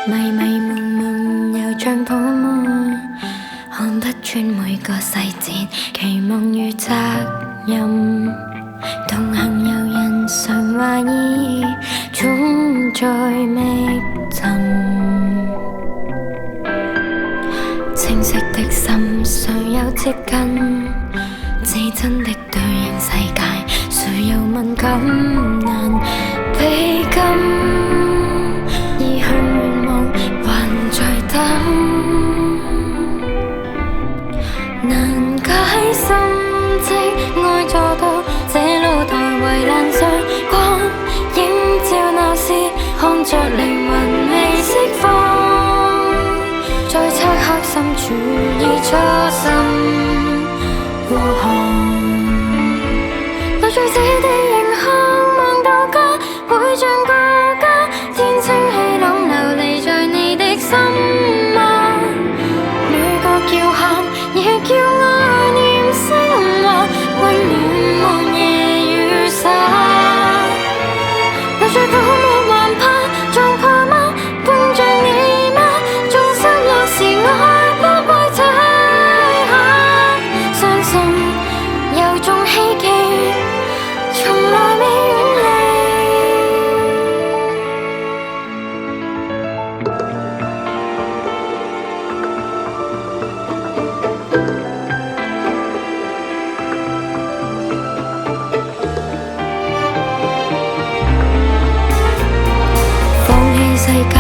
迷迷蒙蒙又像泡沫，看不穿每個細節，期望與責任同行遊人常懷疑，總在覓尋。清晰的心，誰又接近？至真的對應世界，誰又敏感難被禁？意向願望還在等，難解心跡，愛坐到這露台圍欄上，光映照那時，看着靈魂未釋放，在漆黑深處已初心孤寒。流水似地形向望到家，會像個家，天清氣朗流離在你的心嗎？每個叫喊亦叫愛念升華，溫暖望夜雨灑，流水泡沫還怕撞破嗎？碰着你嗎？縱失落時愛不會退下，相信有種希冀從來未遠離。放棄世界